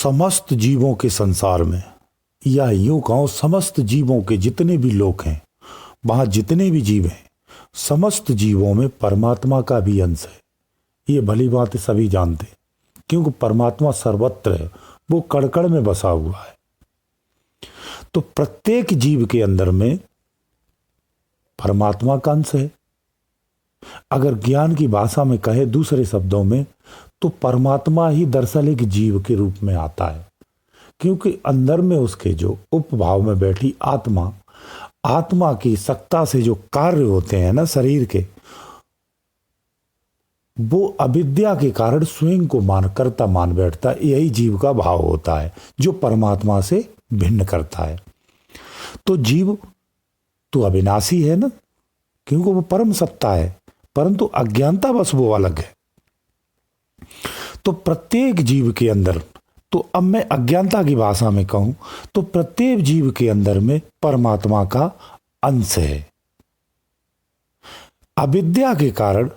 समस्त जीवों के संसार में, या यूं कहो समस्त जीवों के जितने भी लोग हैं, वहां जितने भी जीव हैं, समस्त जीवों में परमात्मा का भी अंश है। ये भली बात सभी जानते हैं, क्योंकि परमात्मा सर्वत्र है, वो कण-कण में बसा हुआ है। तो प्रत्येक जीव के अंदर में परमात्मा का अंश है। अगर ज्ञान की भाषा में कहे दूसरे शब्दों में, तो परमात्मा ही दरअसल एक जीव के रूप में आता है, क्योंकि अंदर में उसके जो उपभाव में बैठी आत्मा, आत्मा की सत्ता से जो कार्य होते हैं ना शरीर के, वो अविद्या के कारण स्वयं को करता मान बैठता है। यही जीव का भाव होता है जो परमात्मा से भिन्न करता है। तो जीव तो अविनाशी है ना, क्योंकि वो परम सत्ता है, परंतु अज्ञानता बस वो अलग है। तो प्रत्येक जीव के अंदर, तो अब मैं अज्ञानता की भाषा में कहूं तो प्रत्येक जीव के अंदर में परमात्मा का अंश है। अविद्या के कारण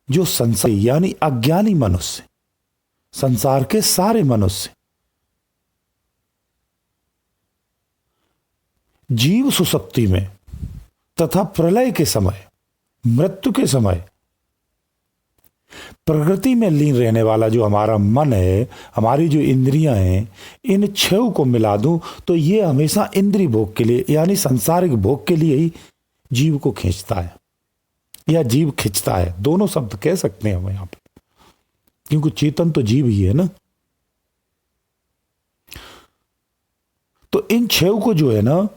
जो संसार यानी अज्ञानी मनुष्य, संसार के सारे मनुष्य, जीव सुसुप्ति में तथा प्रलय के समय, मृत्यु के समय प्रकृति में लीन रहने वाला जो हमारा मन है, हमारी जो इंद्रियां हैं, इन छह को मिला दूं तो ये हमेशा इंद्रिय भोग के लिए यानी सांसारिक भोग के लिए ही जीव को खींचता है, या जीव खींचता है। दोनों शब्द कह सकते हैं हम यहां पर, क्योंकि चेतन तो जीव ही है ना। तो इन छह को जो है ना,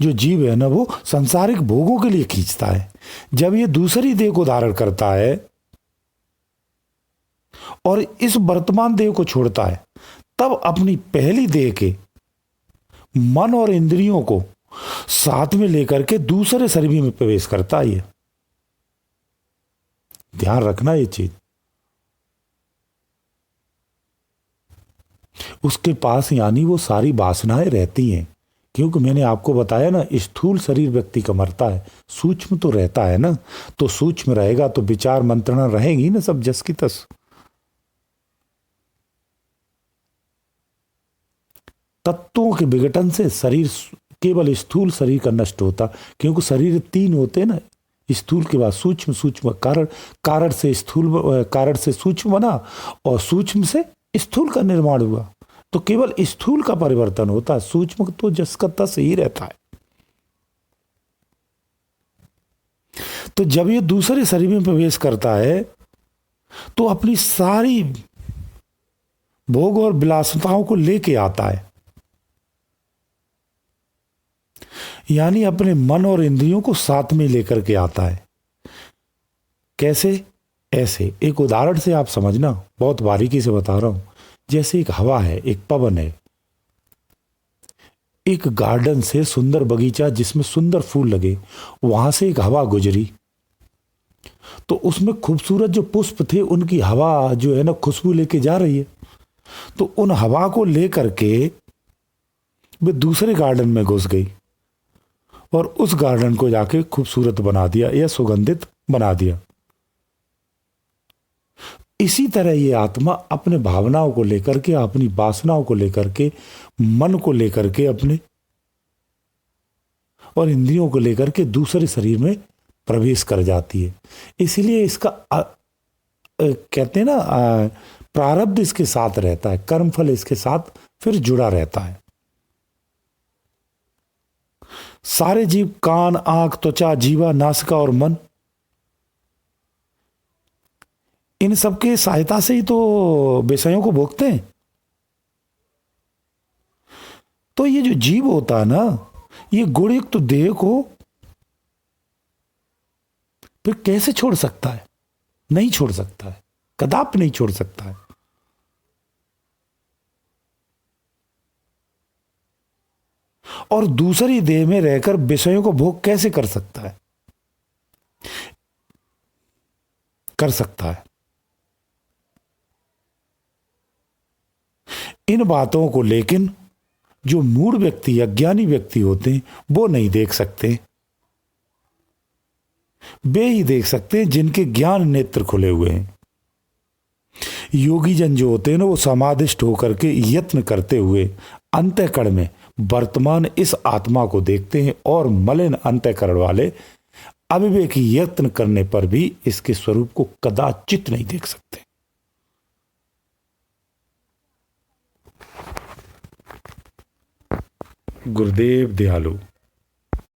जो जीव है ना, वो सांसारिक भोगों के लिए खींचता है। जब ये दूसरी देह को धारण करता है और इस वर्तमान देह को छोड़ता है, तब अपनी पहली देह के मन और इंद्रियों को साथ में लेकर के दूसरे शरीर में प्रवेश करता है। ध्यान रखना ये चीज। उसके पास यानी वो सारी वासनाएं रहती हैं, क्योंकि मैंने आपको बताया ना, स्थूल शरीर व्यक्ति का मरता है, सूक्ष्म तो रहता है ना। तो सूक्ष्म रहेगा तो विचार मंत्रणा रहेगी ना, सब जस की तस। तत्वों के विघटन से शरीर, केवल स्थूल शरीर का नष्ट होता, क्योंकि शरीर तीन होते हैं ना, स्थूल के बाद सूक्ष्म, सूक्ष्म कारण, कारण से स्थूल, कारण से सूक्ष्म बना और सूक्ष्म से स्थूल का निर्माण हुआ। तो केवल स्थूल का परिवर्तन होता है, सूक्ष्म तो जस का तस ही रहता है। तो जब ये दूसरे शरीर में प्रवेश करता है तो अपनी सारी भोग और विलासिताओं को लेके आता है, यानी अपने मन और इंद्रियों को साथ में लेकर के आता है। कैसे? ऐसे एक उदाहरण से आप समझना, बहुत बारीकी से बता रहा हूं। जैसे एक हवा है, एक पवन है, एक गार्डन से सुंदर बगीचा जिसमें सुंदर फूल लगे, वहां से एक हवा गुजरी, तो उसमें खूबसूरत जो पुष्प थे उनकी हवा जो है ना खुशबू लेके जा रही है। तो उन हवा को लेकर के वे दूसरे गार्डन में घुस गई और उस गार्डन को जाके खूबसूरत बना दिया या सुगंधित बना दिया। इसी तरह ये आत्मा अपने भावनाओं को लेकर के, अपनी वासनाओं को लेकर के, मन को लेकर के, अपने और इंद्रियों को लेकर के दूसरे शरीर में प्रवेश कर जाती है। इसलिए इसका कहते हैं ना, प्रारब्ध इसके साथ रहता है, कर्मफल इसके साथ फिर जुड़ा रहता है। सारे जीव, कान, आंख, त्वचा, जीवा, नासिका और मन, इन सबके सहायता से ही तो विषयों को भोगते हैं। तो ये जो जीव होता है ना, ये गुणयुक्त देह को फिर कैसे छोड़ सकता है? नहीं छोड़ सकता है, कदापि नहीं छोड़ सकता है। और दूसरी देह में रहकर विषयों को भोग कैसे कर सकता है? कर सकता है। इन बातों को लेकिन जो मूढ़ व्यक्ति, अज्ञानी व्यक्ति होते हैं, वो नहीं देख सकते। वे ही देख सकते हैं जिनके ज्ञान नेत्र खुले हुए हैं। योगी जन जो होते हैं ना, वो समाधिष्ट होकर के यत्न करते हुए अंतःकरण में वर्तमान इस आत्मा को देखते हैं और मलिन अंतःकरण वाले अविवेकी यत्न करने पर भी इसके स्वरूप को कदाचित नहीं देख सकते। गुरुदेव दयालु।